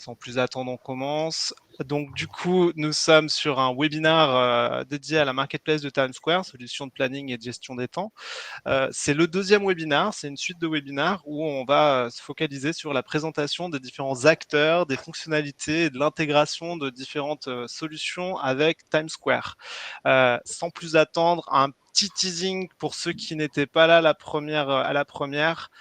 Sans plus attendre, on commence. Donc, du coup, nous sommes sur un webinaire dédié à la marketplace de Time Square, solution de planning et de gestion des temps. C'est le deuxième webinaire, c'est une suite de webinaires où on va se focaliser sur la présentation des différents acteurs, des fonctionnalités et de l'intégration de différentes solutions avec Time Square. Sans plus attendre, un petit teasing pour ceux qui n'étaient pas là à la première.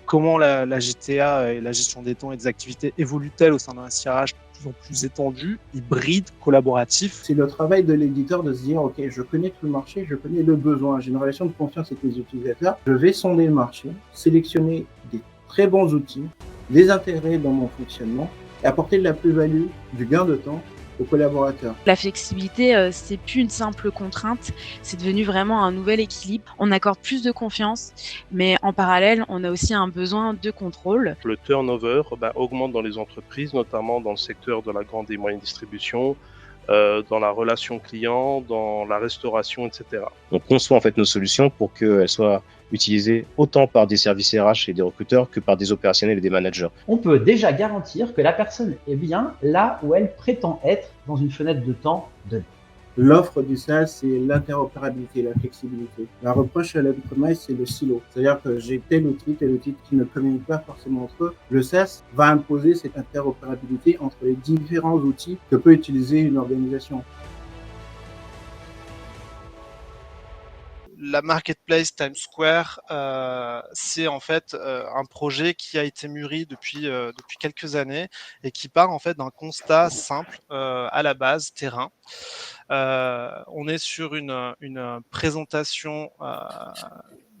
Comment la GTA et la gestion des temps et des activités évoluent-elles au sein d'un SIRH de plus en plus étendu, hybride, collaboratif? C'est le travail de l'éditeur de se dire, OK, je connais tout le marché, je connais le besoin, j'ai une relation de confiance avec les utilisateurs, je vais sonder le marché, sélectionner des très bons outils, les intégrer dans mon fonctionnement et apporter de la plus-value, du gain de temps aux collaborateurs. La flexibilité, c'est plus une simple contrainte, c'est devenu vraiment un nouvel équilibre. On accorde plus de confiance, mais en parallèle, on a aussi un besoin de contrôle. Le turnover augmente dans les entreprises, notamment dans le secteur de la grande et moyenne distribution, dans la relation client, dans la restauration, etc. On conçoit en fait nos solutions pour qu'elles soient utilisées autant par des services RH et des recruteurs que par des opérationnels et des managers. On peut déjà garantir que la personne est bien là où elle prétend être dans une fenêtre de temps donnée. L'offre du SaaS, c'est l'interopérabilité, la flexibilité. La reproche à l'on-premise, c'est le silo. C'est-à-dire que j'ai tel outil qui ne communiquent pas forcément entre eux. Le SaaS va imposer cette interopérabilité entre les différents outils que peut utiliser une organisation. La marketplace Times Square, c'est en fait un projet qui a été mûri depuis quelques années et qui part en fait d'un constat simple à la base, terrain. On est sur une présentation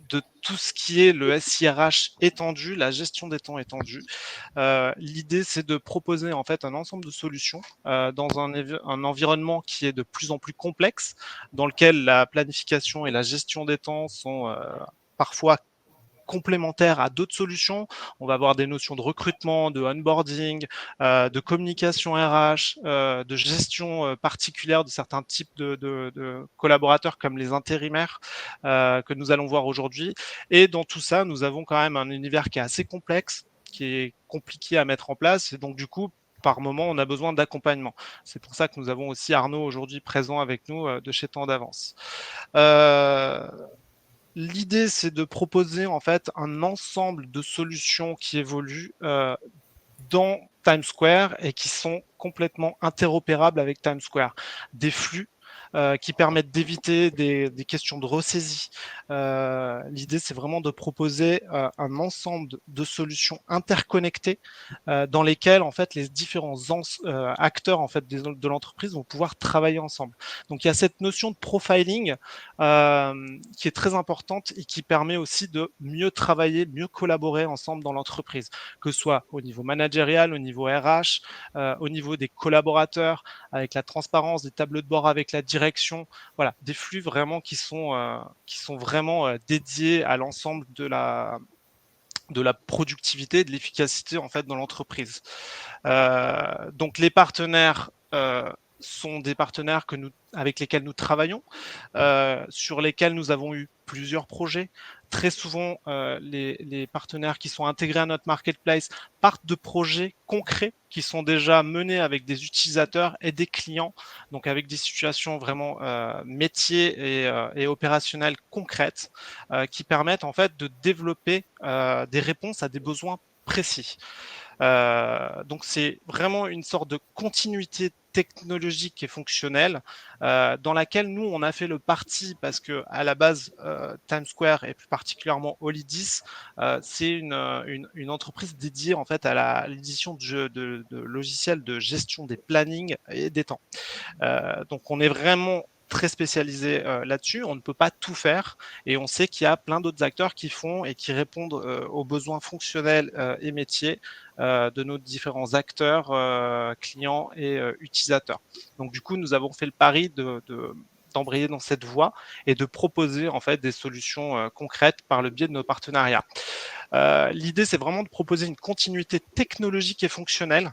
de tout ce qui est le SIRH étendu, la gestion des temps étendue. L'idée, c'est de proposer en fait un ensemble de solutions dans un environnement qui est de plus en plus complexe, dans lequel la planification et la gestion des temps sont parfois complémentaires à d'autres solutions. On va avoir des notions de recrutement, de onboarding, de communication RH, de gestion particulière de certains types de collaborateurs comme les intérimaires que nous allons voir aujourd'hui. Et dans tout ça, nous avons quand même un univers qui est assez complexe, qui est compliqué à mettre en place. Et donc, du coup, par moment, on a besoin d'accompagnement. C'est pour ça que nous avons aussi Arnaud aujourd'hui présent avec nous de chez Temps d'Avance. L'idée, c'est de proposer en fait un ensemble de solutions qui évoluent dans Times Square et qui sont complètement interopérables avec Times Square. Des flux qui permettent d'éviter des questions de ressaisie. L'idée, c'est vraiment de proposer un ensemble de solutions interconnectées dans lesquelles en fait les différents acteurs en fait de l'entreprise vont pouvoir travailler ensemble. Donc il y a cette notion de profiling qui est très importante et qui permet aussi de mieux travailler, mieux collaborer ensemble dans l'entreprise, que ce soit au niveau managérial, au niveau RH, au niveau des collaborateurs, avec la transparence, des tableaux de bord avec la direction. Voilà, des flux vraiment qui sont vraiment dédiés à l'ensemble de la productivité, de l'efficacité en fait dans l'entreprise. Donc les partenaires sont des partenaires avec lesquels nous travaillons, sur lesquels nous avons eu plusieurs projets. Très souvent, les partenaires qui sont intégrés à notre marketplace partent de projets concrets qui sont déjà menés avec des utilisateurs et des clients, donc avec des situations vraiment métiers et opérationnelles concrètes qui permettent en fait de développer des réponses à des besoins précis. Donc c'est vraiment une sorte de continuité technologique et fonctionnelle dans laquelle nous on a fait le parti parce que à la base Times Square et plus particulièrement Holidis c'est une entreprise dédiée en fait à l'édition de logiciels de gestion des plannings et des temps. Donc on est vraiment très spécialisé là-dessus, on ne peut pas tout faire et on sait qu'il y a plein d'autres acteurs qui font et qui répondent aux besoins fonctionnels et métiers de nos différents acteurs, clients et utilisateurs. Donc du coup, nous avons fait le pari d'embrayer dans cette voie et de proposer en fait des solutions concrètes par le biais de nos partenariats. L'idée, c'est vraiment de proposer une continuité technologique et fonctionnelle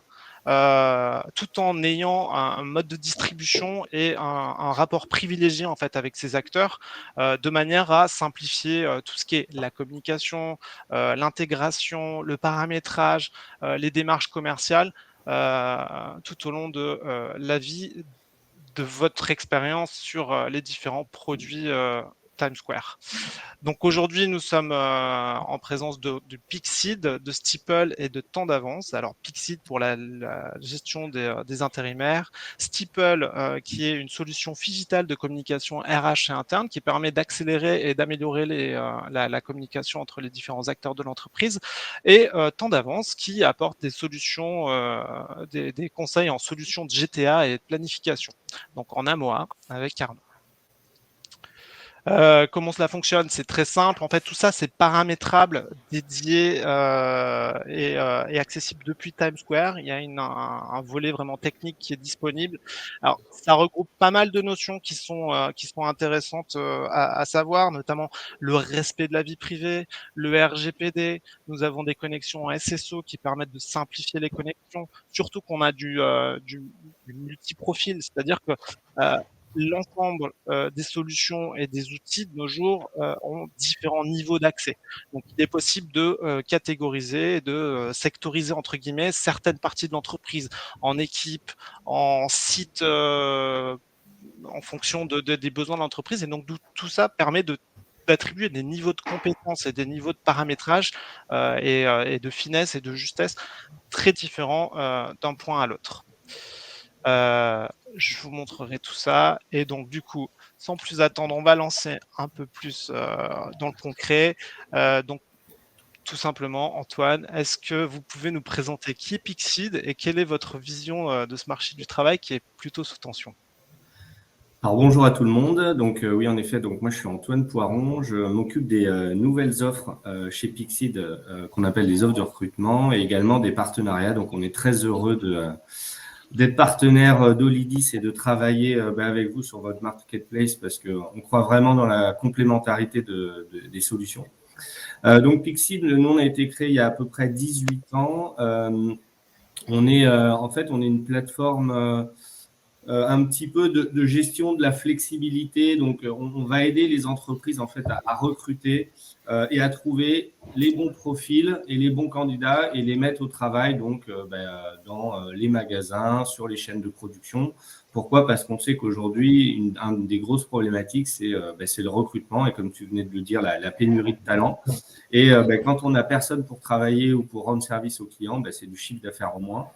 tout en ayant un mode de distribution et un rapport privilégié en fait avec ces acteurs, de manière à simplifier tout ce qui est la communication, l'intégration, le paramétrage, les démarches commerciales tout au long de la vie de votre expérience sur les différents produits Times Square. Donc aujourd'hui, nous sommes en présence de Pixid, de Steeple et de Temps d'Avance. Alors Pixid pour la gestion des intérimaires, Steeple qui est une solution digitale de communication RH et interne qui permet d'accélérer et d'améliorer la communication entre les différents acteurs de l'entreprise, et Temps d'Avance qui apporte des solutions, des conseils en solutions de GTA et de planification. Donc en AMOA avec Arnaud. Comment cela fonctionne? C'est très simple. En fait, tout ça, c'est paramétrable, dédié et accessible depuis Times Square. Il y a un volet vraiment technique qui est disponible. Alors, ça regroupe pas mal de notions qui sont intéressantes à savoir, notamment le respect de la vie privée, le RGPD. Nous avons des connexions en SSO qui permettent de simplifier les connexions, surtout qu'on a du multi-profil, c'est-à-dire que l'ensemble des solutions et des outils de nos jours ont différents niveaux d'accès. Donc, il est possible de catégoriser et de sectoriser, entre guillemets, certaines parties de l'entreprise en équipe, en site, en fonction des besoins de l'entreprise. Et donc, tout ça permet d'attribuer des niveaux de compétences et des niveaux de paramétrage et de finesse et de justesse très différents d'un point à l'autre. Je vous montrerai tout ça. Et donc, du coup, sans plus attendre, on va lancer un peu plus dans le concret. Donc, tout simplement, Antoine, est-ce que vous pouvez nous présenter qui est Pixid et quelle est votre vision de ce marché du travail qui est plutôt sous tension? Alors bonjour à tout le monde. Donc oui, en effet, donc moi je suis Antoine Poiron. Je m'occupe des nouvelles offres chez Pixid qu'on appelle les offres de recrutement, et également des partenariats. Donc on est très heureux d'être partenaire d'Olidis et de travailler avec vous sur votre marketplace parce qu'on croit vraiment dans la complémentarité des solutions. Donc Pixid, le nom a été créé il y a à peu près 18 ans. On est une plateforme un petit peu de gestion de la flexibilité. Donc, on va aider les entreprises en fait à recruter et à trouver les bons profils et les bons candidats et les mettre au travail donc dans les magasins, sur les chaînes de production. Pourquoi? Parce qu'on sait qu'aujourd'hui, une des grosses problématiques, c'est le recrutement et comme tu venais de le dire, la pénurie de talent. Et quand on n'a personne pour travailler ou pour rendre service aux clients, c'est du chiffre d'affaires en moins.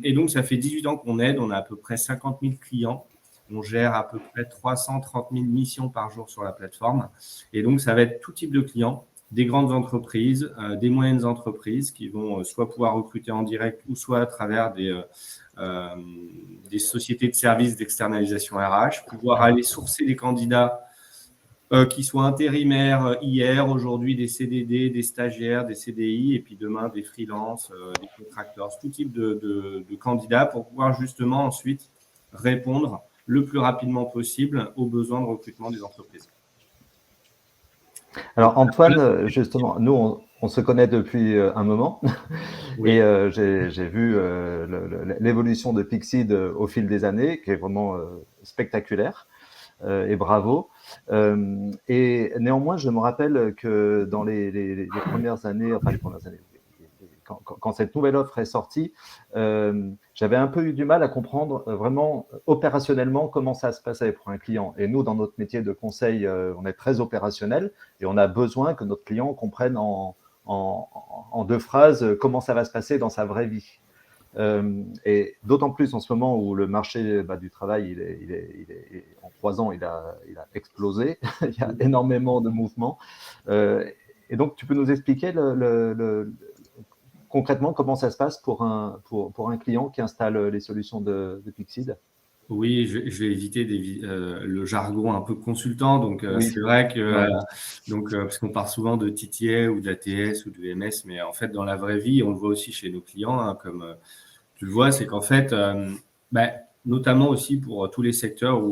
Et donc, ça fait 18 ans qu'on aide. On a à peu près 50 000 clients. On gère à peu près 330 000 missions par jour sur la plateforme. Et donc, ça va être tout type de clients, des grandes entreprises, des moyennes entreprises qui vont soit pouvoir recruter en direct ou soit à travers des sociétés de services d'externalisation RH, pouvoir aller sourcer des candidats qui soient intérimaires hier, aujourd'hui des CDD, des stagiaires, des CDI et puis demain des freelances, des contractors, tout type de candidats pour pouvoir justement ensuite répondre le plus rapidement possible aux besoins de recrutement des entreprises. Alors Antoine, justement, nous on se connaît depuis un moment oui. Et j'ai vu l'évolution de Pixid au fil des années qui est vraiment spectaculaire. Et bravo. Et néanmoins, je me rappelle que dans les premières années, quand cette nouvelle offre est sortie, j'avais un peu eu du mal à comprendre vraiment opérationnellement comment ça se passait pour un client. Et nous, dans notre métier de conseil, on est très opérationnel et on a besoin que notre client comprenne en deux phrases comment ça va se passer dans sa vraie vie. Et d'autant plus en ce moment où le marché du travail, il est en 3 ans, il a explosé. Il y a énormément de mouvements. Et donc, tu peux nous expliquer concrètement comment ça se passe pour un client qui installe les solutions de Pixid? Oui, je vais éviter le jargon un peu consultant. Donc, oui. C'est vrai que parce qu'on parle souvent de TTA ou d'ATS ou de MS, mais en fait, dans la vraie vie, on le voit aussi chez nos clients, comme tu le vois, c'est qu'en fait, notamment aussi pour tous les secteurs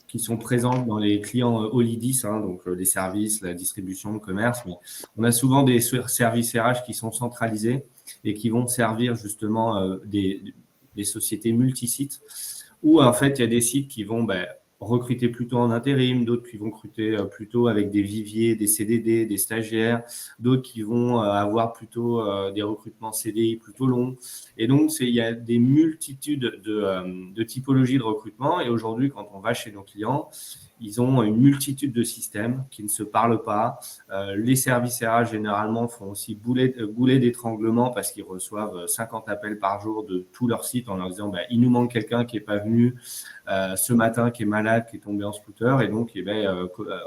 qui sont présents dans les clients Olidis, donc les services, la distribution, le commerce, mais on a souvent des services RH qui sont centralisés et qui vont servir justement des sociétés multisites où en fait il y a des sites qui vont recruter plutôt en intérim, d'autres qui vont recruter plutôt avec des viviers, des CDD, des stagiaires, d'autres qui vont avoir plutôt des recrutements CDI plutôt longs. Et donc, il y a des multitudes de typologies de recrutement. Et aujourd'hui, quand on va chez nos clients, ils ont une multitude de systèmes qui ne se parlent pas. Les services RH, généralement, font aussi goulet d'étranglement parce qu'ils reçoivent 50 appels par jour de tous leurs sites en leur disant il nous manque quelqu'un qui n'est pas venu ce matin, qui est malade, qui est tombé en scooter. Et donc,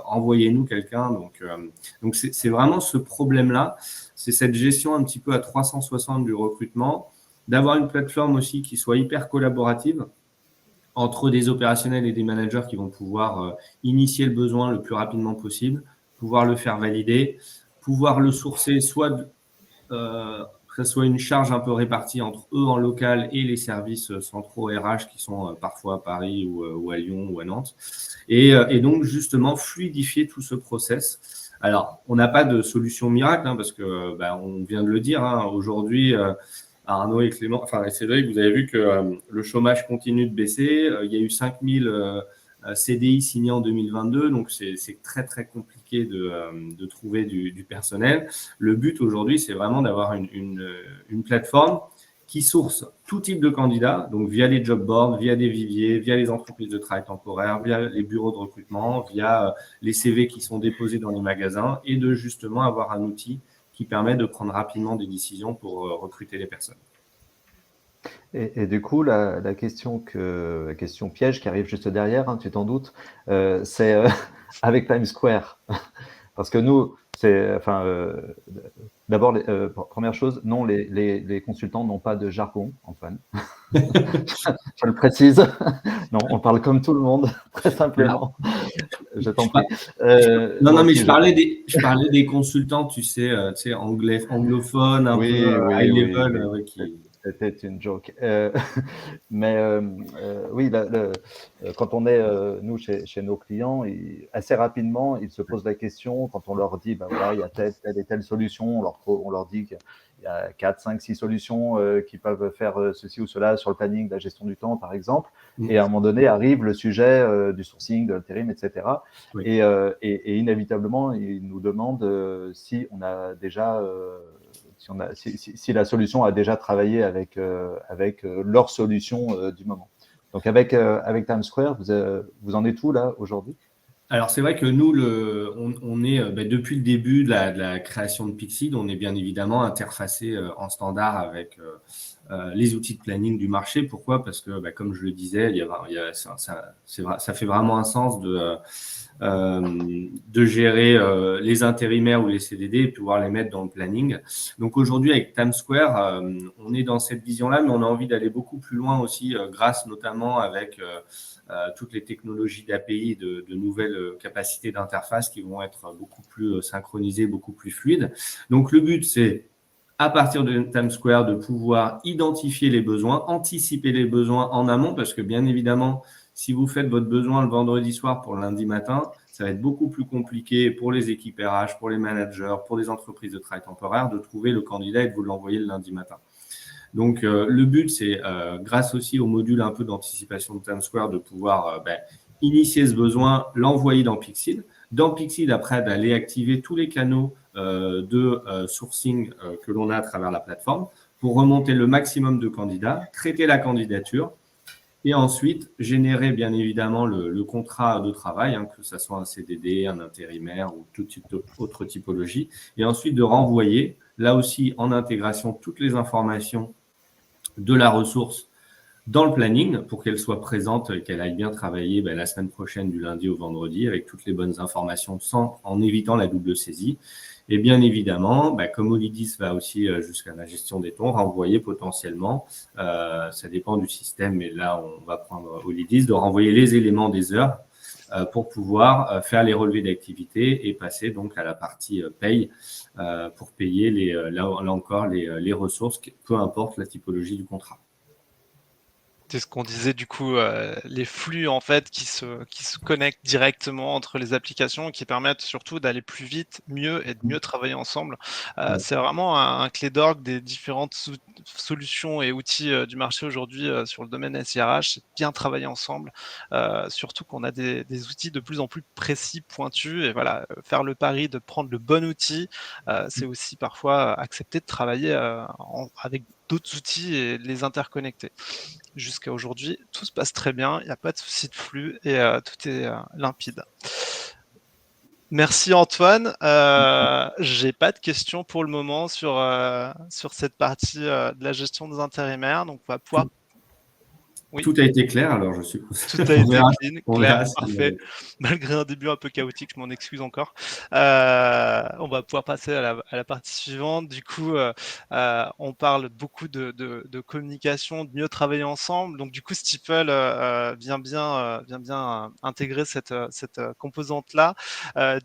envoyez-nous quelqu'un. Donc c'est vraiment ce problème-là. C'est cette gestion un petit peu à 360 du recrutement, d'avoir une plateforme aussi qui soit hyper collaborative entre des opérationnels et des managers qui vont pouvoir initier le besoin le plus rapidement possible, pouvoir le faire valider, pouvoir le sourcer, soit que ce soit une charge un peu répartie entre eux en local et les services centraux RH qui sont parfois à Paris ou à Lyon ou à Nantes. Et donc, justement, fluidifier tout ce process. Alors, on n'a pas de solution miracle parce que on vient de le dire. Aujourd'hui, Arnaud et Clément, et Cédric, vous avez vu que le chômage continue de baisser. Il y a eu 5000 CDI signés en 2022, donc c'est très très compliqué de trouver du personnel. Le but aujourd'hui, c'est vraiment d'avoir une plateforme qui source tout type de candidats, donc via les job boards, via des viviers, via les entreprises de travail temporaire, via les bureaux de recrutement, via les CV qui sont déposés dans les magasins, et de justement avoir un outil qui permet de prendre rapidement des décisions pour recruter les personnes. Et du coup, la question piège qui arrive juste derrière, tu t'en doutes, c'est avec Times Square. Parce que nous, d'abord, première chose, non, les consultants n'ont pas de jargon, Antoine. Je le précise. Non, on parle comme tout le monde, très simplement. Je t'en prie. Non, mais je parlais des consultants, tu sais, anglophones, un peu high level. C'était une joke. Oui, quand on est, nous, chez nos clients, assez rapidement, ils se posent la question, quand on leur dit, il y a telle et telle solution, on leur dit qu'il y a 4, 5, 6 solutions qui peuvent faire ceci ou cela sur le planning, la gestion du temps, par exemple. Et à un moment donné, arrive le sujet du sourcing, de l'intérim, etc. Oui. Et inévitablement, ils nous demandent si on a déjà... si la solution a déjà travaillé avec leur solution du moment. Donc, avec Times Square, vous en êtes où là aujourd'hui ? Alors, c'est vrai que nous, on est depuis le début de la création de Pixid, on est bien évidemment interfacé en standard avec les outils de planning du marché. Pourquoi ? Parce que, comme je le disais, ça fait vraiment un sens de gérer les intérimaires ou les CDD et pouvoir les mettre dans le planning. Donc aujourd'hui, avec Times Square, on est dans cette vision-là, mais on a envie d'aller beaucoup plus loin aussi, grâce notamment avec toutes les technologies d'API, de nouvelles capacités d'interface qui vont être beaucoup plus synchronisées, beaucoup plus fluides. Donc le but, c'est à partir de Times Square de pouvoir identifier les besoins, anticiper les besoins en amont, parce que bien évidemment, si vous faites votre besoin le vendredi soir pour le lundi matin, ça va être beaucoup plus compliqué pour les équipes RH, pour les managers, pour les entreprises de travail temporaire de trouver le candidat et de vous l'envoyer le lundi matin. Donc, le but, c'est, grâce aussi au module un peu d'anticipation de Times Square, de pouvoir initier ce besoin, l'envoyer dans Pixid. Dans Pixid, après, d'aller activer tous les canaux de sourcing que l'on a à travers la plateforme pour remonter le maximum de candidats, traiter la candidature, et ensuite, générer bien évidemment le contrat de travail, que ce soit un CDD, un intérimaire ou toute autre typologie. Et ensuite, de renvoyer, là aussi en intégration, toutes les informations de la ressource dans le planning pour qu'elle soit présente et qu'elle aille bien travailler la semaine prochaine du lundi au vendredi avec toutes les bonnes informations en évitant la double saisie. Et bien évidemment, comme Olidis va aussi jusqu'à la gestion des tons, renvoyer potentiellement, ça dépend du système, mais là on va prendre Olidis, de renvoyer les éléments des heures pour pouvoir faire les relevés d'activité et passer donc à la partie paye pour payer là encore les ressources, peu importe la typologie du contrat. C'est ce qu'on disait du coup, les flux en fait qui se connectent directement entre les applications, qui permettent surtout d'aller plus vite, mieux et de mieux travailler ensemble. C'est vraiment un clé d'orgue des différentes solutions et outils du marché aujourd'hui sur le domaine SIRH, c'est de bien travailler ensemble, surtout qu'on a des outils de plus en plus précis, pointus, et voilà, faire le pari de prendre le bon outil, c'est aussi parfois accepter de travailler avec d'autres outils et de les interconnecter. Jusqu'à aujourd'hui, tout se passe très bien, il n'y a pas de souci de flux et tout est limpide. Merci Antoine. J'ai pas de questions pour le moment sur cette partie de la gestion des intérimaires, donc on va pouvoir. Oui. Tout a été clair, alors je suppose. Tout a été clean, clair, si parfait. Malgré un début un peu chaotique, je m'en excuse encore. On va pouvoir passer à la partie suivante. Du coup, on parle beaucoup de communication, de mieux travailler ensemble. Donc, du coup, Steeple vient bien intégrer cette composante-là.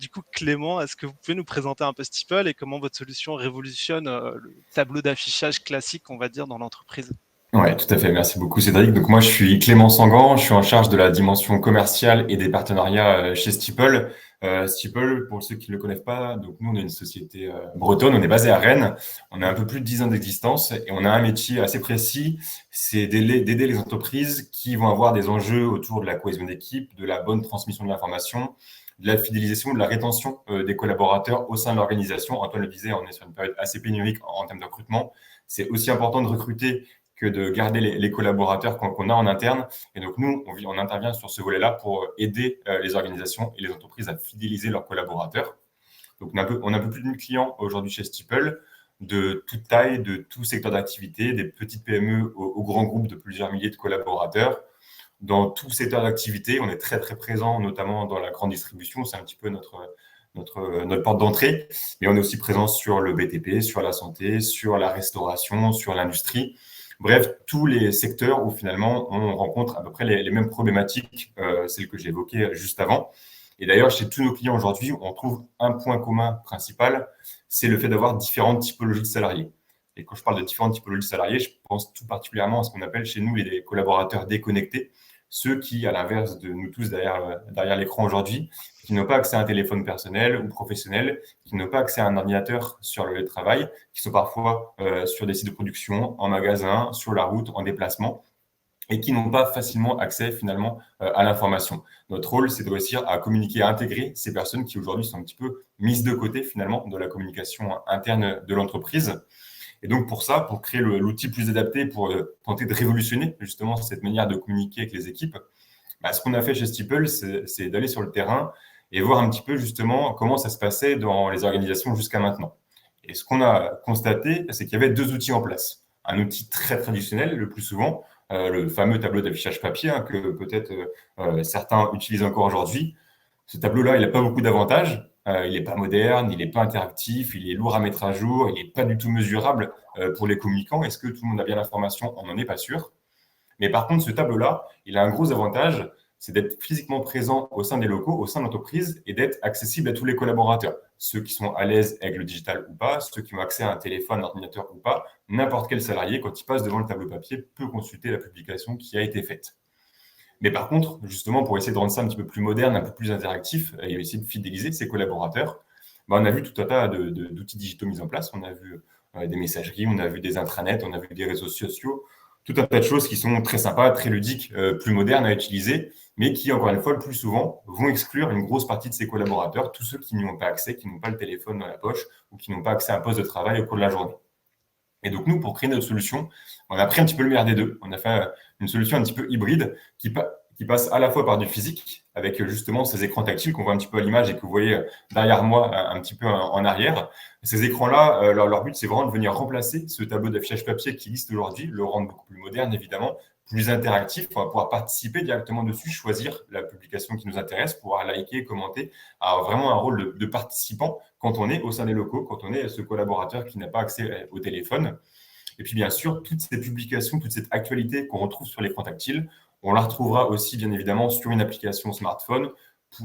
Du coup, Clément, est-ce que vous pouvez nous présenter un peu Steeple et comment votre solution révolutionne le tableau d'affichage classique, on va dire, dans l'entreprise ? Ouais, tout à fait. Merci beaucoup, Cédric. Donc, moi, je suis Clément Sangan. Je suis en charge de la dimension commerciale et des partenariats chez Steeple. Steeple, pour ceux qui ne le connaissent pas, donc nous, on est une société bretonne. On est basé à Rennes. On a un peu plus de 10 ans d'existence et on a un métier assez précis. C'est d'aider les entreprises qui vont avoir des enjeux autour de la cohésion d'équipe, de la bonne transmission de l'information, de la fidélisation, de la rétention des collaborateurs au sein de l'organisation. Antoine le disait, on est sur une période assez pénurique en termes de recrutement. C'est aussi important de recruter que de garder les collaborateurs qu'on a en interne. Et donc, nous, on intervient sur ce volet-là pour aider les organisations et les entreprises à fidéliser leurs collaborateurs. Donc, on a un peu plus de 1000 clients aujourd'hui chez Steeple, de toute taille, de tout secteur d'activité, des petites PME aux grands groupes de plusieurs milliers de collaborateurs. Dans tout secteur d'activité, on est très, très présent, notamment dans la grande distribution. C'est un petit peu notre porte d'entrée. Mais on est aussi présent sur le BTP, sur la santé, sur la restauration, sur l'industrie. Bref, tous les secteurs où finalement on rencontre à peu près les mêmes problématiques, celles que j'ai évoquées juste avant. Et d'ailleurs, chez tous nos clients aujourd'hui, on trouve un point commun principal, c'est le fait d'avoir différentes typologies de salariés. Et quand je parle de différentes typologies de salariés, je pense tout particulièrement à ce qu'on appelle chez nous les collaborateurs déconnectés, ceux qui, à l'inverse de nous tous derrière l'écran aujourd'hui, qui n'ont pas accès à un téléphone personnel ou professionnel, qui n'ont pas accès à un ordinateur sur le lieu de travail, qui sont parfois sur des sites de production, en magasin, sur la route, en déplacement, et qui n'ont pas facilement accès finalement à l'information. Notre rôle, c'est de réussir à communiquer, à intégrer ces personnes qui aujourd'hui sont un petit peu mises de côté finalement de la communication interne de l'entreprise. Et donc, pour ça, pour créer l'outil plus adapté, pour tenter de révolutionner justement cette manière de communiquer avec les équipes, ce qu'on a fait chez Steeple, c'est d'aller sur le terrain et voir un petit peu justement comment ça se passait dans les organisations jusqu'à maintenant. Et ce qu'on a constaté, c'est qu'il y avait 2 outils en place. Un outil très traditionnel, le plus souvent, le fameux tableau d'affichage papier que peut-être certains utilisent encore aujourd'hui. Ce tableau-là, il n'a pas beaucoup d'avantages. Il n'est pas moderne, il n'est pas interactif, il est lourd à mettre à jour, il n'est pas du tout mesurable pour les communicants. Est-ce que tout le monde a bien l'information? On n'en est pas sûr. Mais par contre, ce tableau-là, il a un gros avantage, c'est d'être physiquement présent au sein des locaux, au sein de l'entreprise et d'être accessible à tous les collaborateurs. Ceux qui sont à l'aise avec le digital ou pas, ceux qui ont accès à un téléphone, un ordinateur ou pas, n'importe quel salarié, quand il passe devant le tableau papier, peut consulter la publication qui a été faite. Mais par contre, justement, pour essayer de rendre ça un petit peu plus moderne, un peu plus interactif et essayer de fidéliser ses collaborateurs, on a vu tout un tas d'outils digitaux mis en place. On a vu des messageries, on a vu des intranets, on a vu des réseaux sociaux, tout un tas de choses qui sont très sympas, très ludiques, plus modernes à utiliser, mais qui, encore une fois, le plus souvent, vont exclure une grosse partie de ses collaborateurs, tous ceux qui n'y ont pas accès, qui n'ont pas le téléphone dans la poche ou qui n'ont pas accès à un poste de travail au cours de la journée. Et donc, nous, pour créer notre solution, on a pris un petit peu le meilleur des deux. On a fait une solution un petit peu hybride qui passe à la fois par du physique, avec justement ces écrans tactiles qu'on voit un petit peu à l'image et que vous voyez derrière moi, un petit peu en arrière. Ces écrans-là, leur but, c'est vraiment de venir remplacer ce tableau d'affichage papier qui existe aujourd'hui, le rendre beaucoup plus moderne, évidemment, plus interactif. On va pouvoir participer directement dessus, choisir la publication qui nous intéresse, pouvoir liker, commenter, avoir vraiment un rôle de participant quand on est au sein des locaux, quand on est ce collaborateur qui n'a pas accès au téléphone. Et puis, bien sûr, toutes ces publications, toute cette actualité qu'on retrouve sur l'écran tactile, on la retrouvera aussi, bien évidemment, sur une application smartphone,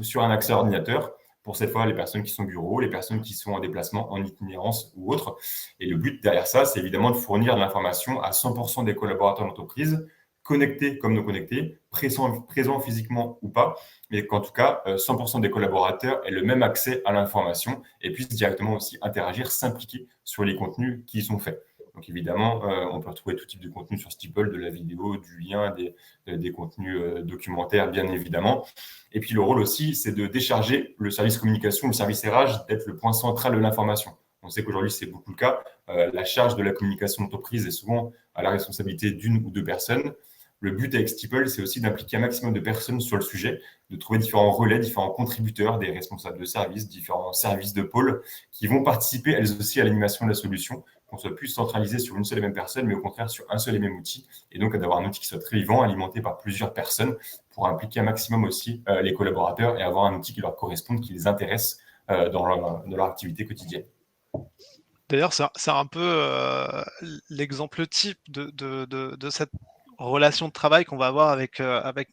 sur un accès ordinateur, pour cette fois les personnes qui sont au bureau, les personnes qui sont en déplacement, en itinérance ou autre. Et le but derrière ça, c'est évidemment de fournir de l'information à 100% des collaborateurs d'entreprise, connectés comme non connectés, présents physiquement ou pas, mais qu'en tout cas, 100% des collaborateurs aient le même accès à l'information et puissent directement aussi interagir, s'impliquer sur les contenus qui y sont faits. Donc évidemment, on peut retrouver tout type de contenu sur Steeple, de la vidéo, du lien, des contenus documentaires, bien évidemment. Et puis le rôle aussi, c'est de décharger le service communication, le service RH, d'être le point central de l'information. On sait qu'aujourd'hui, c'est beaucoup le cas. La charge de la communication d'entreprise est souvent à la responsabilité d'une ou deux personnes. Le but avec Steeple, c'est aussi d'impliquer un maximum de personnes sur le sujet, de trouver différents relais, différents contributeurs, des responsables de services, différents services de pôle qui vont participer elles aussi à l'animation de la solution, qu'on soit plus centralisé sur une seule et même personne, mais au contraire sur un seul et même outil, et donc d'avoir un outil qui soit très vivant, alimenté par plusieurs personnes, pour impliquer un maximum aussi les collaborateurs et avoir un outil qui leur corresponde, qui les intéresse dans leur activité quotidienne. D'ailleurs, c'est un peu l'exemple type de cette relation de travail qu'on va avoir avec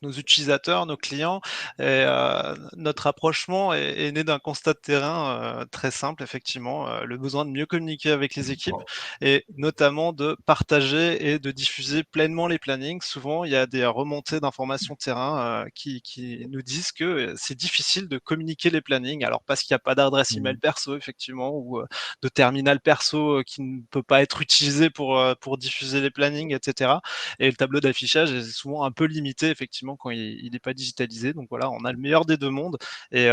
nos utilisateurs, nos clients. Et notre rapprochement est né d'un constat de terrain très simple, effectivement, le besoin de mieux communiquer avec les équipes et notamment de partager et de diffuser pleinement les plannings. Souvent, il y a des remontées d'informations terrain qui nous disent que c'est difficile de communiquer les plannings, alors parce qu'il n'y a pas d'adresse email perso, effectivement, ou de terminal perso qui ne peut pas être utilisé pour diffuser les plannings, etc. Et le tableau d'affichage est souvent un peu limité, effectivement, quand il n'est pas digitalisé. Donc voilà, on a le meilleur des deux mondes et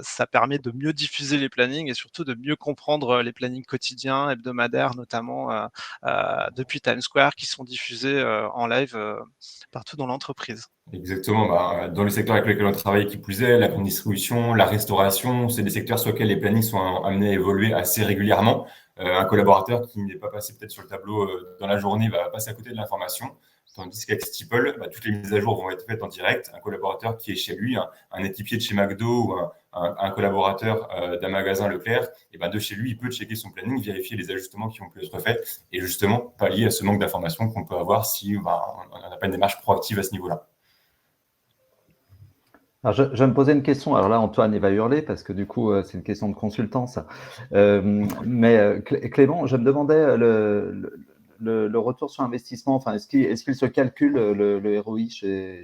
ça permet de mieux diffuser les plannings et surtout de mieux comprendre les plannings quotidiens, hebdomadaires, notamment depuis Times Square, qui sont diffusés en live partout dans l'entreprise. Exactement. Dans les secteurs avec lesquels on travaille, qui plus est, la grande distribution, la restauration, c'est des secteurs sur lesquels les plannings sont amenés à évoluer assez régulièrement. Un collaborateur qui n'est pas passé peut-être sur le tableau dans la journée va passer à côté de l'information. Tandis qu'avec Steeple, toutes les mises à jour vont être faites en direct. Un collaborateur qui est chez lui, un équipier de chez McDo ou un collaborateur d'un magasin Leclerc, et de chez lui, il peut checker son planning, vérifier les ajustements qui ont pu être faits et justement pallier à ce manque d'informations qu'on peut avoir si on n'a pas une démarche proactive à ce niveau-là. Alors, je vais me poser une question. Alors là, Antoine, il va hurler parce que du coup, c'est une question de consultance. Mais Clément, je me demandais le retour sur investissement. Enfin, est-ce qu'il se calcule le ROI chez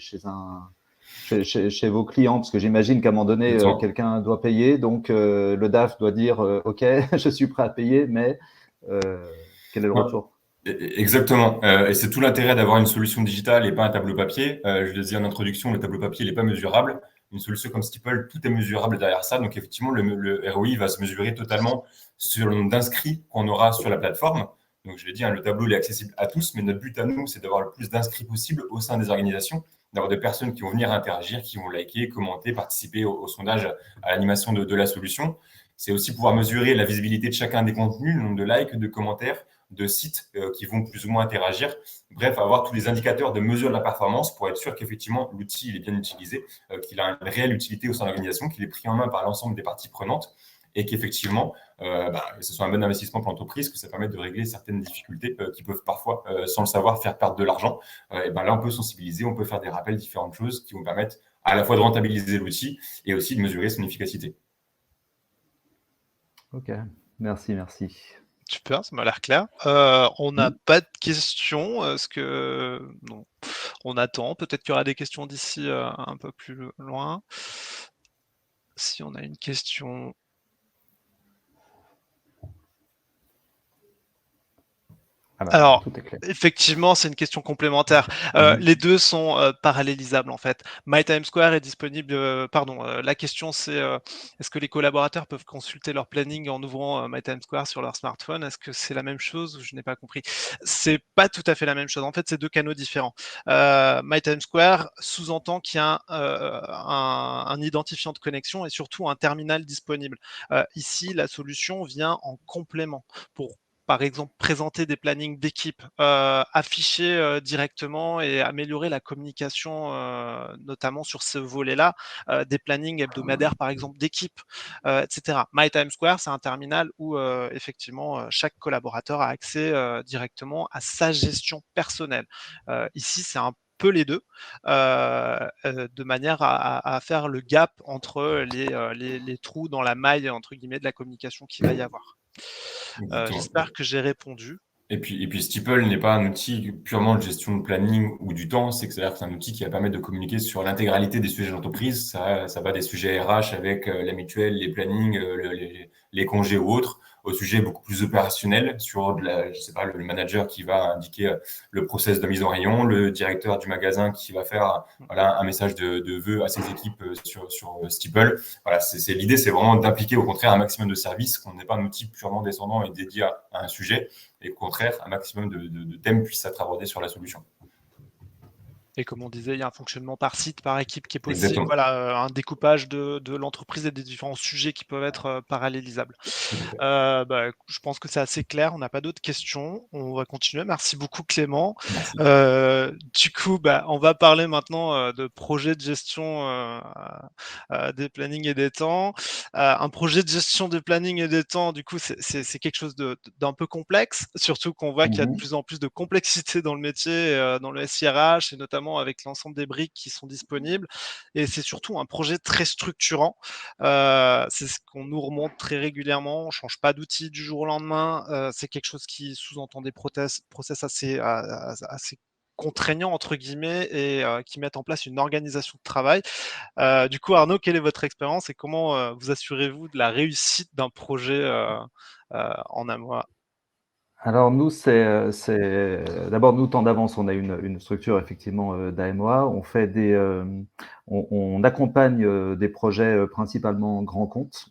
vos clients? Parce que j'imagine qu'à un moment donné, quelqu'un doit payer. Donc, le DAF doit dire OK, je suis prêt à payer, mais quel est le retour? Exactement. Et c'est tout l'intérêt d'avoir une solution digitale et pas un tableau papier. Je le disais en introduction, le tableau papier n'est pas mesurable. Une solution comme Steeple, tout est mesurable derrière ça. Donc, effectivement, le ROI va se mesurer totalement sur le nombre d'inscrits qu'on aura sur la plateforme. Donc, je l'ai dit, le tableau il est accessible à tous, mais notre but à nous, c'est d'avoir le plus d'inscrits possible au sein des organisations, d'avoir des personnes qui vont venir interagir, qui vont liker, commenter, participer au sondage, à l'animation de la solution. C'est aussi pouvoir mesurer la visibilité de chacun des contenus, le nombre de likes, de commentaires, de sites qui vont plus ou moins interagir. Bref, avoir tous les indicateurs de mesure de la performance pour être sûr qu'effectivement, l'outil il est bien utilisé, qu'il a une réelle utilité au sein de l'organisation, qu'il est pris en main par l'ensemble des parties prenantes et qu'effectivement, ce soit un bon investissement pour l'entreprise, que ça permette de régler certaines difficultés qui peuvent parfois, sans le savoir, faire perdre de l'argent. Et là, on peut sensibiliser, on peut faire des rappels, différentes choses qui vont permettre à la fois de rentabiliser l'outil et aussi de mesurer son efficacité. Ok, merci. Super, ça m'a l'air clair. On n'a pas de questions. Est-ce que non, on attend. Peut-être qu'il y aura des questions d'ici un peu plus loin. Si on a une question. Alors, effectivement, c'est une question complémentaire. Les deux sont parallélisables en fait. My Times Square est disponible. La question c'est est-ce que les collaborateurs peuvent consulter leur planning en ouvrant My Times Square sur leur smartphone? Est-ce que c'est la même chose ou je n'ai pas compris? C'est pas tout à fait la même chose. En fait, c'est deux canaux différents. My Times Square sous-entend qu'il y a un identifiant de connexion et surtout un terminal disponible. Ici, la solution vient en complément pour par exemple, présenter des plannings d'équipe, afficher directement et améliorer la communication, notamment sur ce volet-là, des plannings hebdomadaires, par exemple, d'équipe, etc. My Times Square, c'est un terminal où, effectivement, chaque collaborateur a accès directement à sa gestion personnelle. Ici, c'est un peu les deux, de manière à faire le gap entre les trous dans la maille, entre guillemets, de la communication qu'il va y avoir. J'espère que j'ai répondu. Et puis Steeple n'est pas un outil purement de gestion de planning ou du temps, c'est-à-dire que c'est un outil qui va permettre de communiquer sur l'intégralité des sujets d'entreprise. Ça va des sujets RH avec la mutuelle, les plannings, les congés ou autres, au sujet beaucoup plus opérationnel sur je sais pas, le manager qui va indiquer le process de mise en rayon, le directeur du magasin qui va faire un message de vœux à ses équipes sur Steeple. Voilà, l'idée, c'est vraiment d'impliquer au contraire un maximum de services, qu'on n'ait pas un outil purement descendant et dédié à un sujet, et au contraire, un maximum de thèmes puissent être abordés sur la solution. Et comme on disait, il y a un fonctionnement par site, par équipe qui est possible. Exactement. Voilà, un découpage de l'entreprise et des différents sujets qui peuvent être parallélisables. Je pense que c'est assez clair. On n'a pas d'autres questions. On va continuer. Merci beaucoup, Clément. Du coup, on va parler maintenant de projet de gestion des plannings et des temps. Un projet de gestion des plannings et des temps, du coup, c'est quelque chose d'un peu complexe, surtout qu'on voit qu'il y a de plus en plus de complexité dans le métier, dans le SIRH, et notamment avec l'ensemble des briques qui sont disponibles. Et c'est surtout un projet très structurant. C'est ce qu'on nous remonte très régulièrement. On ne change pas d'outil du jour au lendemain. C'est quelque chose qui sous-entend des process assez contraignants, entre guillemets, et qui mettent en place une organisation de travail. Du coup, Arnaud, quelle est votre expérience et comment vous assurez-vous de la réussite d'un projet en AMOA? Alors nous, d'abord nous, Temps d'Avance, on a une structure effectivement d'AMOA. On fait on accompagne des projets principalement grands comptes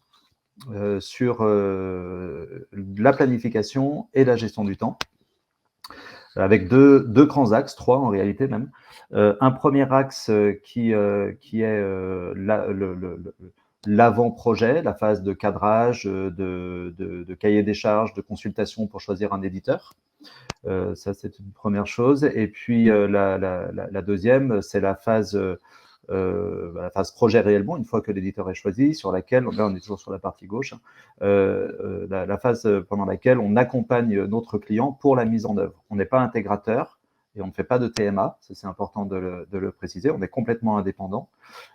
sur la planification et la gestion du temps, avec deux grands axes, 3 en réalité même. Un premier axe qui est l'avant-projet, la phase de cadrage, de cahier des charges, de consultation pour choisir un éditeur. Ça, c'est une première chose. Et puis, la deuxième, c'est la phase projet réellement, une fois que l'éditeur est choisi, sur laquelle, là, on est toujours sur la partie gauche, la phase pendant laquelle on accompagne notre client pour la mise en œuvre. On n'est pas intégrateur, et on ne fait pas de TMA, c'est important de le préciser, on est complètement indépendant.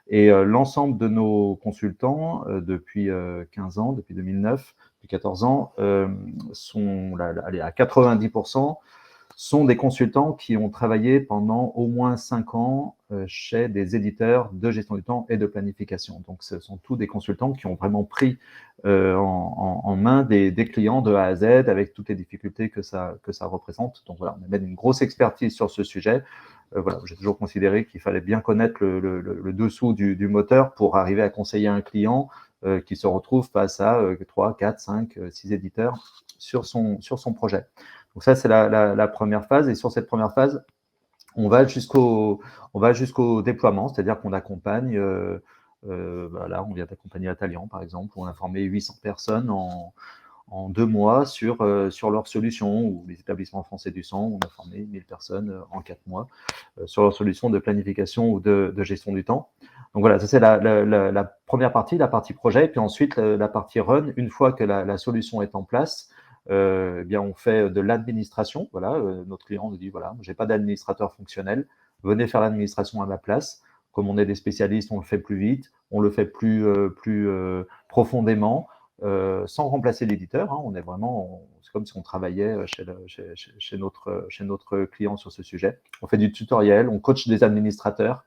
Et l'ensemble de nos consultants, depuis 15 ans, depuis 2009, depuis 14 ans, sont à 90%, sont des consultants qui ont travaillé pendant au moins 5 ans chez des éditeurs de gestion du temps et de planification. Donc, ce sont tous des consultants qui ont vraiment pris en main des clients de A à Z avec toutes les difficultés que ça représente. Donc, voilà, on amène une grosse expertise sur ce sujet. Voilà, j'ai toujours considéré qu'il fallait bien connaître le dessous du moteur pour arriver à conseiller un client qui se retrouve face à 3, 4, 5, 6 éditeurs sur son projet. Donc ça, c'est la première phase. Et sur cette première phase, on va jusqu'au déploiement, c'est-à-dire qu'on accompagne, là, on vient d'accompagner Atalian, par exemple, où on a formé 800 personnes en 2 mois sur leur solution, ou les établissements français du sang, où on a formé 1000 personnes en 4 mois sur leur solution de planification ou de gestion du temps. Donc voilà, ça c'est la première partie, la partie projet. Et puis ensuite, la partie run, une fois que la solution est en place, bien on fait de l'administration. Voilà, notre client nous dit voilà, j'ai pas d'administrateur fonctionnel, venez faire l'administration à ma place. Comme on est des spécialistes, on le fait plus vite, on le fait plus profondément, sans remplacer l'éditeur. Hein. On est vraiment, c'est comme si on travaillait chez notre client sur ce sujet. On fait du tutoriel, on coach des administrateurs.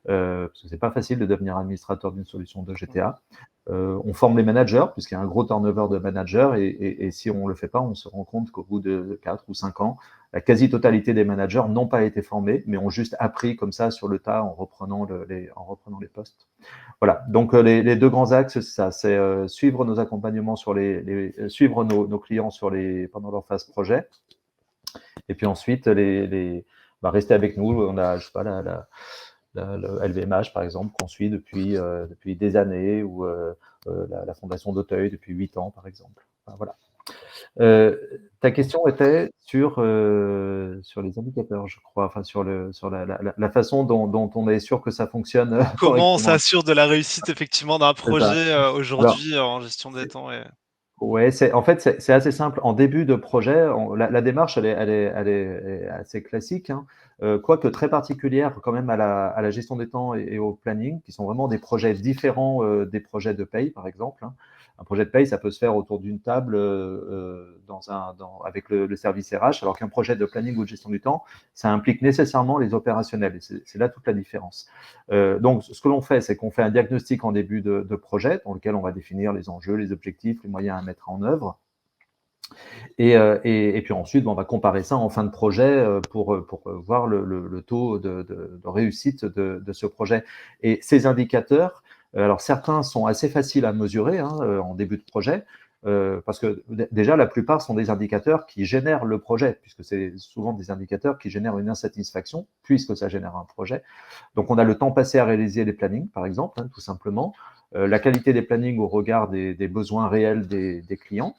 Parce que c'est pas facile de devenir administrateur d'une solution de GTA. On forme les managers, puisqu'il y a un gros turnover de managers, et si on le fait pas, on se rend compte qu'au bout de 4 ou 5 ans, la quasi-totalité des managers n'ont pas été formés, mais ont juste appris comme ça sur le tas en reprenant les postes. Voilà. Donc les 2 grands axes, c'est ça, c'est suivre nos accompagnements suivre nos clients pendant leur phase projet, et puis ensuite rester avec nous. On a, je sais pas, le LVMH, par exemple, qu'on suit depuis des années, ou la Fondation d'Auteuil depuis 8 ans, par exemple. Enfin, voilà. Ta question était sur les indicateurs, je crois, enfin sur la façon dont on est sûr que ça fonctionne. Comment on s'assure de la réussite effectivement d'un projet aujourd'hui en gestion des temps Ouais, en fait, c'est assez simple. En début de projet, la démarche, elle est assez classique. Hein. quoique très particulières quand même à la gestion des temps et au planning, qui sont vraiment des projets différents des projets de paye, par exemple. Hein. Un projet de paye, ça peut se faire autour d'une table avec le service RH, alors qu'un projet de planning ou de gestion du temps, ça implique nécessairement les opérationnels. Et c'est là toute la différence. Donc, ce que l'on fait, c'est qu'on fait un diagnostic en début de projet, dans lequel on va définir les enjeux, les objectifs, les moyens à mettre en œuvre. Et puis ensuite, on va comparer ça en fin de projet pour voir le taux de réussite de ce projet. Et ces indicateurs, alors certains sont assez faciles à mesurer en début de projet, parce que déjà, la plupart sont des indicateurs qui génèrent le projet, puisque c'est souvent des indicateurs qui génèrent une insatisfaction, puisque ça génère un projet. Donc, on a le temps passé à réaliser les plannings, par exemple, tout simplement, la qualité des plannings au regard des besoins réels des clients.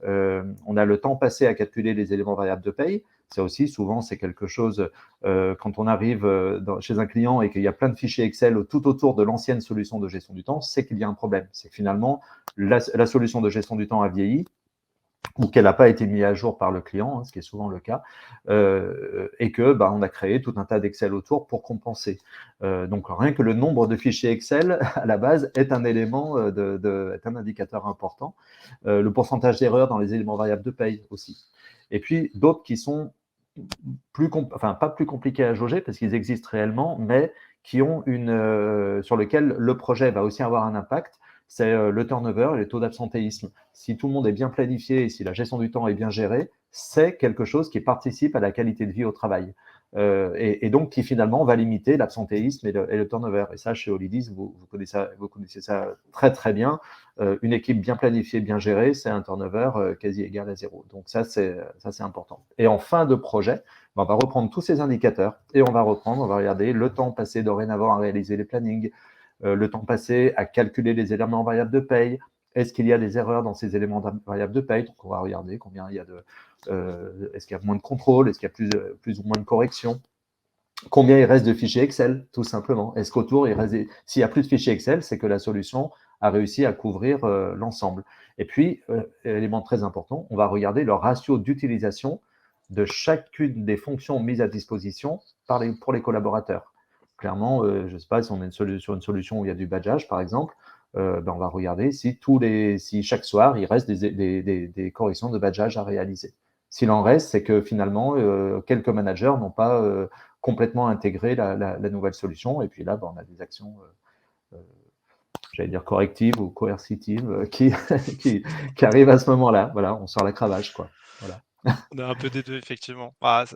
On a le temps passé à calculer les éléments variables de paye. Ça aussi, souvent, c'est quelque chose, quand on arrive chez un client et qu'il y a plein de fichiers Excel tout autour de l'ancienne solution de gestion du temps, c'est qu'il y a un problème. C'est que finalement, la solution de gestion du temps a vieilli, ou qu'elle n'a pas été mise à jour par le client, ce qui est souvent le cas, et que on a créé tout un tas d'Excel autour pour compenser. Donc rien que le nombre de fichiers Excel à la base est un élément, est un indicateur important. Le pourcentage d'erreurs dans les éléments variables de paye aussi. Et puis d'autres qui sont pas plus compliqués à jauger parce qu'ils existent réellement, mais qui ont sur lequel le projet va aussi avoir un impact. C'est le turnover et les taux d'absentéisme. Si tout le monde est bien planifié et si la gestion du temps est bien gérée, c'est quelque chose qui participe à la qualité de vie au travail. Et donc qui finalement va limiter l'absentéisme et le turnover. Et ça, chez Olidis, vous connaissez ça très très bien. Une équipe bien planifiée, bien gérée, c'est un turnover quasi égal à 0. Donc ça, c'est important. Et en fin de projet, on va reprendre tous ces indicateurs et on va regarder le temps passé dorénavant à réaliser les plannings, le temps passé à calculer les éléments variables de paye. Est-ce qu'il y a des erreurs dans ces éléments variables de paye? Donc, on va regarder combien il y a est-ce qu'il y a moins de contrôle? Est-ce qu'il y a plus ou moins de corrections? Combien il reste de fichiers Excel, tout simplement? Est-ce qu'autour, s'il y a plus de fichiers Excel, c'est que la solution a réussi à couvrir l'ensemble. Et puis, élément très important, on va regarder le ratio d'utilisation de chacune des fonctions mises à disposition pour les collaborateurs. Clairement, je ne sais pas si on est sur une solution où il y a du badgeage, par exemple, on va regarder si chaque soir, il reste des corrections de badgeage à réaliser. S'il en reste, c'est que finalement, quelques managers n'ont pas complètement intégré la nouvelle solution. Et puis là, on a des actions, j'allais dire correctives ou coercitives, qui arrivent à ce moment-là. Voilà, on sort la cravache, quoi. Voilà. On a un peu des deux, effectivement.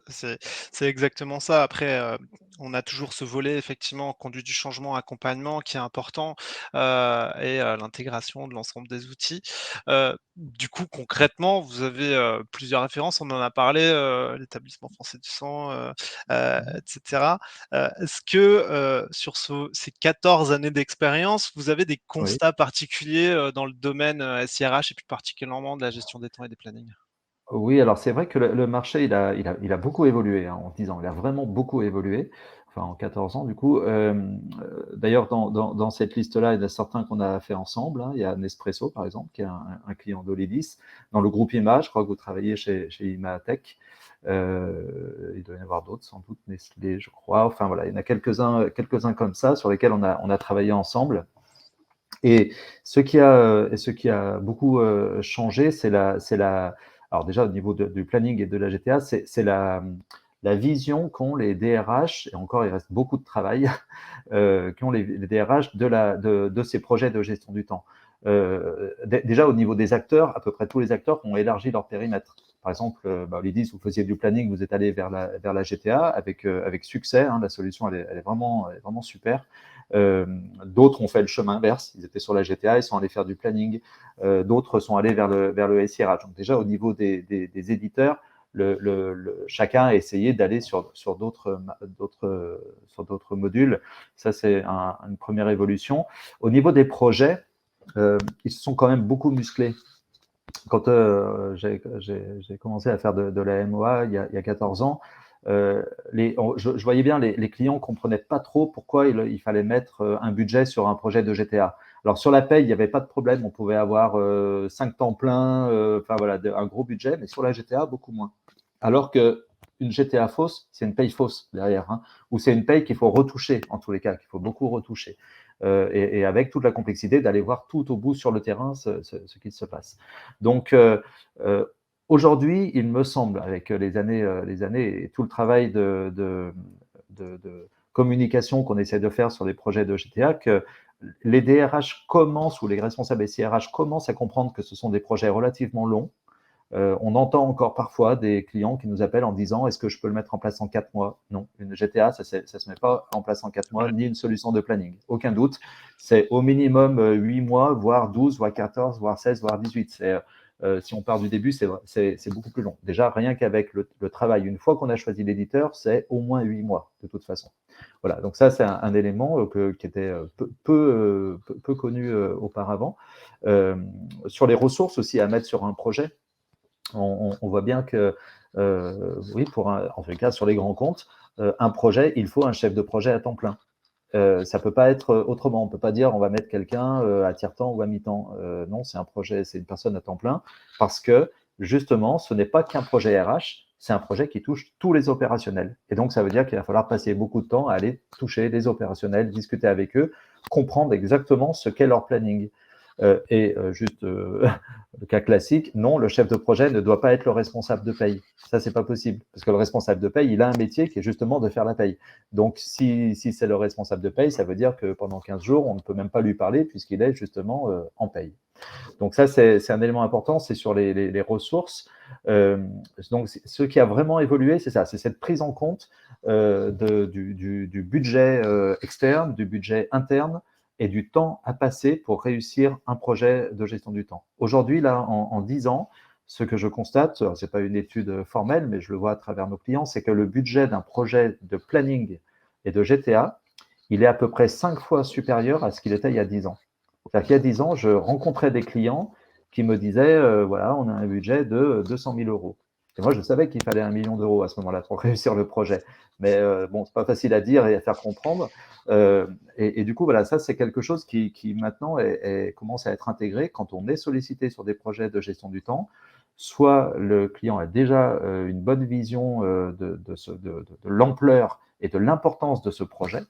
C'est exactement ça. Après, on a toujours ce volet, effectivement, conduite du changement, accompagnement qui est important et l'intégration de l'ensemble des outils. Du coup, concrètement, vous avez plusieurs références. On en a parlé, l'établissement français du sang, etc. Est-ce que sur ces 14 années d'expérience, vous avez des constats particuliers dans le domaine SIRH et plus particulièrement de la gestion des temps et des plannings? Oui, alors c'est vrai que le marché, il a beaucoup évolué en 10 ans. Il a vraiment beaucoup évolué, enfin en 14 ans du coup. D'ailleurs, dans cette liste-là, il y en a certains qu'on a fait ensemble. Il y a Nespresso, par exemple, qui est un client d'Olidis. Dans le groupe IMA, je crois que vous travaillez chez IMA Tech. Il doit y en avoir d'autres, sans doute, Nestlé, je crois. Enfin voilà, il y en a quelques-uns comme ça sur lesquels on a travaillé ensemble. Et ce qui a beaucoup changé, c'est alors déjà au niveau du planning et de la GTA, c'est la vision qu'ont les DRH, et encore il reste beaucoup de travail, qu'ont les DRH de ces projets de gestion du temps. Déjà au niveau des acteurs, à peu près tous les acteurs ont élargi leur périmètre. Par exemple, Olidis, vous faisiez du planning, vous êtes allé vers la GTA avec succès. La solution, elle est vraiment super. D'autres ont fait le chemin inverse. Ils étaient sur la GTA, ils sont allés faire du planning. D'autres sont allés vers le SIRH. Donc déjà, au niveau des éditeurs, chacun a essayé d'aller sur d'autres modules. Ça, c'est une première évolution. Au niveau des projets, ils se sont quand même beaucoup musclés. Quand j'ai commencé à faire de la MOA il y a 14 ans, je voyais bien les clients ne comprenaient pas trop pourquoi il fallait mettre un budget sur un projet de GTA. Alors sur la paye, il n'y avait pas de problème, on pouvait avoir 5 temps pleins, un gros budget, mais sur la GTA, beaucoup moins. Alors que une GTA fausse, c'est une paye fausse derrière, hein, ou c'est une paye qu'il faut retoucher, en tous les cas, qu'il faut beaucoup retoucher, et avec toute la complexité d'aller voir tout au bout sur le terrain ce qu'il se passe. Donc, aujourd'hui, il me semble, avec les années et tout le travail de communication qu'on essaie de faire sur les projets de GTA, que les DRH commencent, ou les responsables SIRH commencent à comprendre que ce sont des projets relativement longs. On entend encore parfois des clients qui nous appellent en disant « Est-ce que je peux le mettre en place en 4 mois ?» Non, une GTA, ça ne se met pas en place en 4 mois, ni une solution de planning. Aucun doute. C'est au minimum 8 mois, voire 12, voire 14, voire 16, voire 18. Si on part du début, c'est beaucoup plus long. Déjà, rien qu'avec le travail, une fois qu'on a choisi l'éditeur, c'est au moins 8 mois, de toute façon. Voilà, donc ça, c'est un élément qui était peu connu auparavant. Sur les ressources aussi à mettre sur un projet, on voit bien que, oui, en tout cas, sur les grands comptes, un projet, il faut un chef de projet à temps plein. Ça peut pas être autrement. On peut pas dire on va mettre quelqu'un à tiers-temps ou à mi-temps. Non, c'est un projet, c'est une personne à temps plein, parce que justement, ce n'est pas qu'un projet RH, c'est un projet qui touche tous les opérationnels. Et donc, ça veut dire qu'il va falloir passer beaucoup de temps à aller toucher les opérationnels, discuter avec eux, comprendre exactement ce qu'est leur planning. Le cas classique, non, le chef de projet ne doit pas être le responsable de paye. Ça, c'est pas possible. Parce que le responsable de paye, il a un métier qui est justement de faire la paye. Donc, si c'est le responsable de paye, ça veut dire que pendant 15 jours, on ne peut même pas lui parler puisqu'il est justement en paye. Donc ça, c'est un élément important, c'est sur les ressources. Donc, ce qui a vraiment évolué, c'est ça, c'est cette prise en compte du budget externe, du budget interne, et du temps à passer pour réussir un projet de gestion du temps. Aujourd'hui, là, en 10 ans, ce que je constate, ce n'est pas une étude formelle, mais je le vois à travers nos clients, c'est que le budget d'un projet de planning et de GTA, il est à peu près 5 fois supérieur à ce qu'il était il y a 10 ans. C'est-à-dire qu'il y a 10 ans, je rencontrais des clients qui me disaient, voilà, on a un budget de 200 000 euros. Et moi, je savais qu'il fallait 1 million d'euros à ce moment-là pour réussir le projet. Mais bon, c'est pas facile à dire et à faire comprendre. Et du coup, voilà, ça, c'est quelque chose qui maintenant commence à être intégré quand on est sollicité sur des projets de gestion du temps. Soit le client a déjà une bonne vision de l'ampleur et de l'importance de ce projet.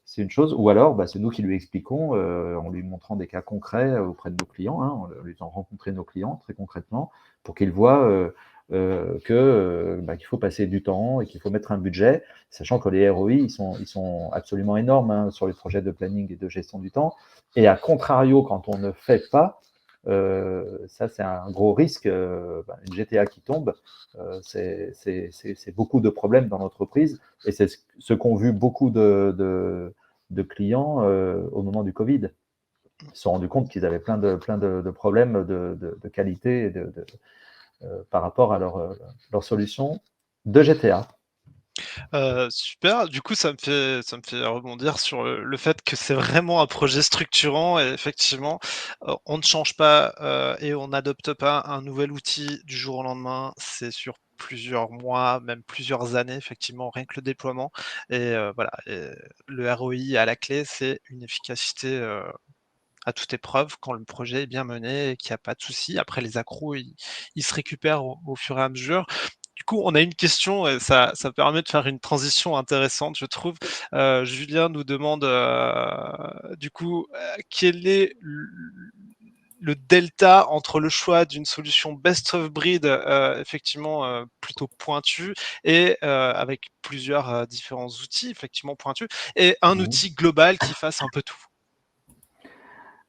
C'est une chose, ou alors c'est nous qui lui expliquons en lui montrant des cas concrets auprès de nos clients, hein, en lui faisant rencontrer nos clients très concrètement pour qu'ils voient qu'il faut passer du temps et qu'il faut mettre un budget, sachant que les ROI, ils sont absolument énormes hein, sur les projets de planning et de gestion du temps. Et à contrario, quand on ne fait pas, ça c'est un gros risque, une GTA qui tombe, c'est beaucoup de problèmes dans l'entreprise, et c'est ce qu'ont vu beaucoup de clients au moment du Covid. Ils se sont rendus compte qu'ils avaient plein de problèmes de qualité et par rapport à leur solution de GTA. Super, du coup ça me fait rebondir sur le fait que c'est vraiment un projet structurant, et effectivement on ne change pas et on n'adopte pas un nouvel outil du jour au lendemain, c'est sur plusieurs mois, même plusieurs années, effectivement, rien que le déploiement. Et voilà, et le ROI à la clé, c'est une efficacité à toute épreuve quand le projet est bien mené et qu'il n'y a pas de souci. Après, les accros, ils se récupèrent au fur et à mesure. Du coup, on a une question, et ça permet de faire une transition intéressante, je trouve. Julien nous demande, du coup, quel est le delta entre le choix d'une solution best of breed, effectivement plutôt pointue, et avec plusieurs différents outils, effectivement pointus, et un outil global qui fasse un peu tout.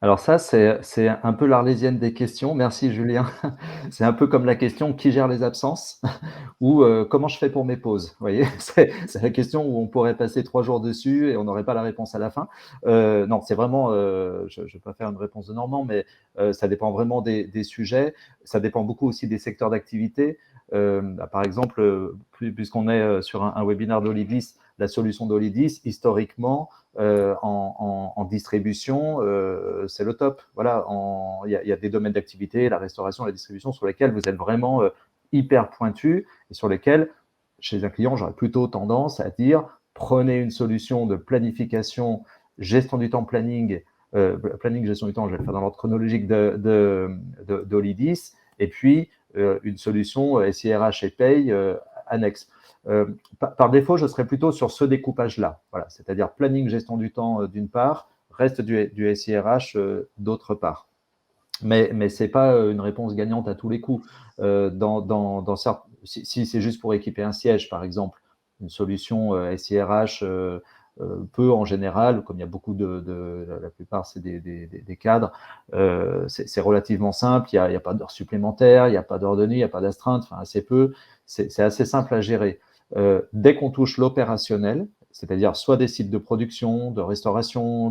Alors ça, c'est un peu l'arlésienne des questions. Merci Julien. C'est un peu comme la question qui gère les absences ou comment je fais pour mes pauses. Vous voyez, c'est la question où on pourrait passer 3 jours dessus et on n'aurait pas la réponse à la fin. Non, c'est vraiment, je ne vais pas faire une réponse de Normand, mais ça dépend vraiment des sujets. Ça dépend beaucoup aussi des secteurs d'activité. Par exemple, puisqu'on est sur un webinaire d'Olidis, la solution d'Olidis, historiquement, en distribution, c'est le top. Voilà, il y a des domaines d'activité, la restauration, la distribution, sur lesquels vous êtes vraiment hyper pointu et sur lesquels, chez un client, j'aurais plutôt tendance à dire prenez une solution de planification, gestion du temps, planning, gestion du temps, je vais le faire dans l'ordre chronologique d'Olidis, et puis une solution SIRH et paye annexe. Par défaut, je serais plutôt sur ce découpage-là. Voilà, c'est-à-dire planning, gestion du temps d'une part, reste du SIRH d'autre part. Mais ce n'est pas une réponse gagnante à tous les coups. Si c'est juste pour équiper un siège, par exemple, une solution SIRH peut en général, comme il y a beaucoup la plupart c'est des cadres, c'est relativement simple, il n'y a pas d'heures supplémentaires, il n'y a pas d'heures de nuit, il n'y a pas d'astreinte, enfin assez peu, c'est assez simple à gérer. Dès qu'on touche l'opérationnel, c'est-à-dire soit des sites de production, de restauration,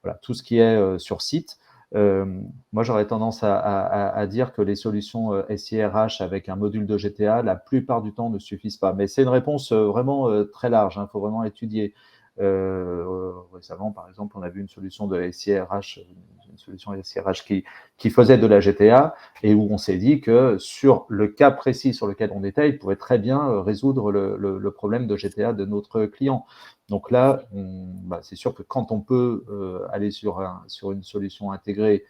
voilà, tout ce qui est sur site, moi j'aurais tendance à dire que les solutions SIRH avec un module de GTA, la plupart du temps ne suffisent pas. Mais c'est une réponse vraiment très large, il faut vraiment étudier. Récemment, par exemple, on a vu une solution de SIRH, qui faisait de la GTA et où on s'est dit que sur le cas précis sur lequel on était, il pouvait très bien résoudre le problème de GTA de notre client. Donc là, c'est sûr que quand on peut aller sur une solution intégrée,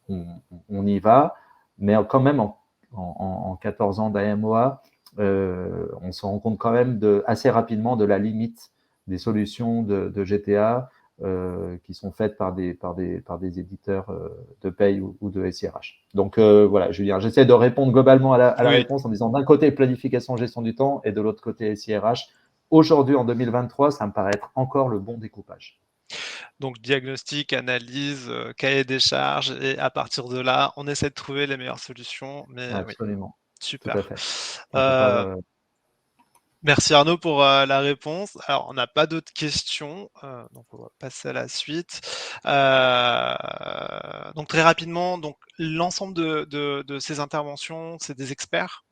on y va, mais quand même en 14 ans d'AMOA, on se rend compte quand même assez rapidement de la limite des solutions de GTA qui sont faites par des éditeurs de paye ou de SIRH. Donc voilà, Julien, j'essaie de répondre globalement à la réponse en disant d'un côté planification, gestion du temps et de l'autre côté SIRH. Aujourd'hui, en 2023, ça me paraît être encore le bon découpage. Donc diagnostic, analyse, cahier des charges, et à partir de là, on essaie de trouver les meilleures solutions. Mais absolument. Oui, super. Tout à fait. Merci Arnaud pour la réponse. Alors, on n'a pas d'autres questions, donc on va passer à la suite. Donc très rapidement, l'ensemble de ces interventions, c'est des experts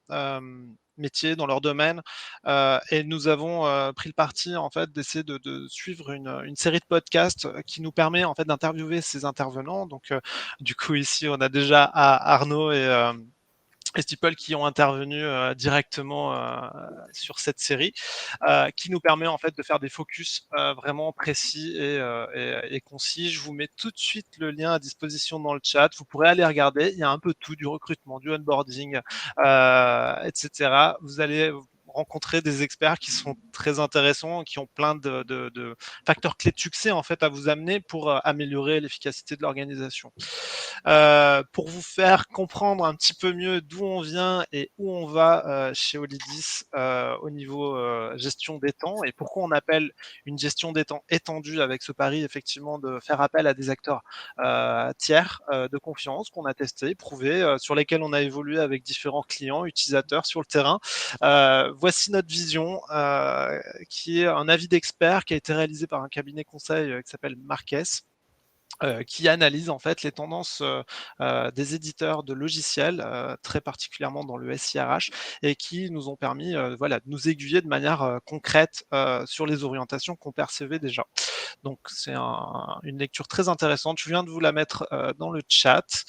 métiers dans leur domaine, et nous avons pris le parti en fait d'essayer de suivre une série de podcasts qui nous permet en fait d'interviewer ces intervenants. Donc du coup ici, on a déjà Arnaud et Steeple qui ont intervenu directement sur cette série, qui nous permet en fait de faire des focus vraiment précis et concis. Je vous mets tout de suite le lien à disposition dans le chat. Vous pourrez aller regarder. Il y a un peu tout, du recrutement, du onboarding, etc. Vous allez rencontrer des experts qui sont très intéressants, qui ont plein de facteurs clés de succès en fait à vous amener pour améliorer l'efficacité de l'organisation. Pour vous faire comprendre un petit peu mieux d'où on vient et où on va chez Olidis au niveau gestion des temps, et pourquoi on appelle une gestion des temps étendue avec ce pari effectivement de faire appel à des acteurs tiers de confiance qu'on a testés, prouvés, sur lesquels on a évolué avec différents clients, utilisateurs sur le terrain. Voici notre vision, qui est un avis d'expert qui a été réalisé par un cabinet conseil qui s'appelle Marques, qui analyse en fait les tendances des éditeurs de logiciels, très particulièrement dans le SIRH, et qui nous ont permis de nous aiguiller de manière concrète sur les orientations qu'on percevait déjà. Donc c'est une lecture très intéressante. Je viens de vous la mettre dans le chat.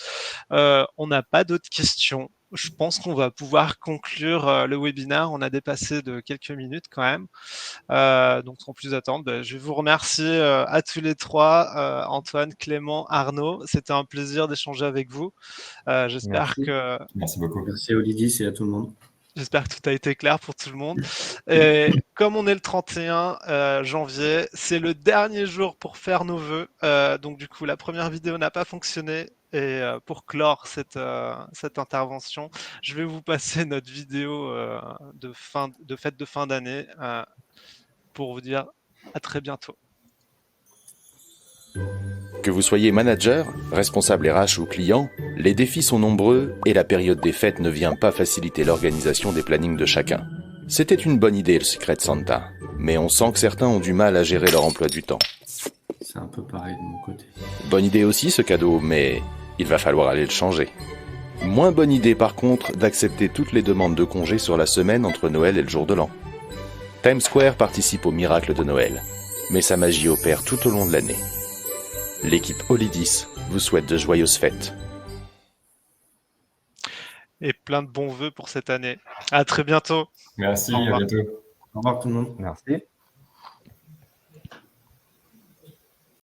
On n'a pas d'autres questions. Je pense qu'on va pouvoir conclure le webinaire. On a dépassé de quelques minutes quand même. Donc sans plus attendre, je vais vous remercier à tous les trois, Antoine, Clément, Arnaud. C'était un plaisir d'échanger avec vous. J'espère que... Merci beaucoup. Merci Olidis et à tout le monde. J'espère que tout a été clair pour tout le monde. Et comme on est le 31 janvier, c'est le dernier jour pour faire nos vœux. Donc du coup, la première vidéo n'a pas fonctionné. Et pour clore cette intervention, je vais vous passer notre vidéo de fête de fin d'année pour vous dire à très bientôt. Que vous soyez manager, responsable RH ou client, les défis sont nombreux et la période des fêtes ne vient pas faciliter l'organisation des plannings de chacun. C'était une bonne idée le Secret Santa, mais on sent que certains ont du mal à gérer leur emploi du temps. C'est un peu pareil de mon côté. Bonne idée aussi ce cadeau, mais il va falloir aller le changer. Moins bonne idée par contre d'accepter toutes les demandes de congés sur la semaine entre Noël et le jour de l'an. Times Square participe au miracle de Noël, mais sa magie opère tout au long de l'année. L'équipe Olidis vous souhaite de joyeuses fêtes. Et plein de bons vœux pour cette année. À très bientôt. Merci, à bientôt. Au revoir tout le monde. Merci.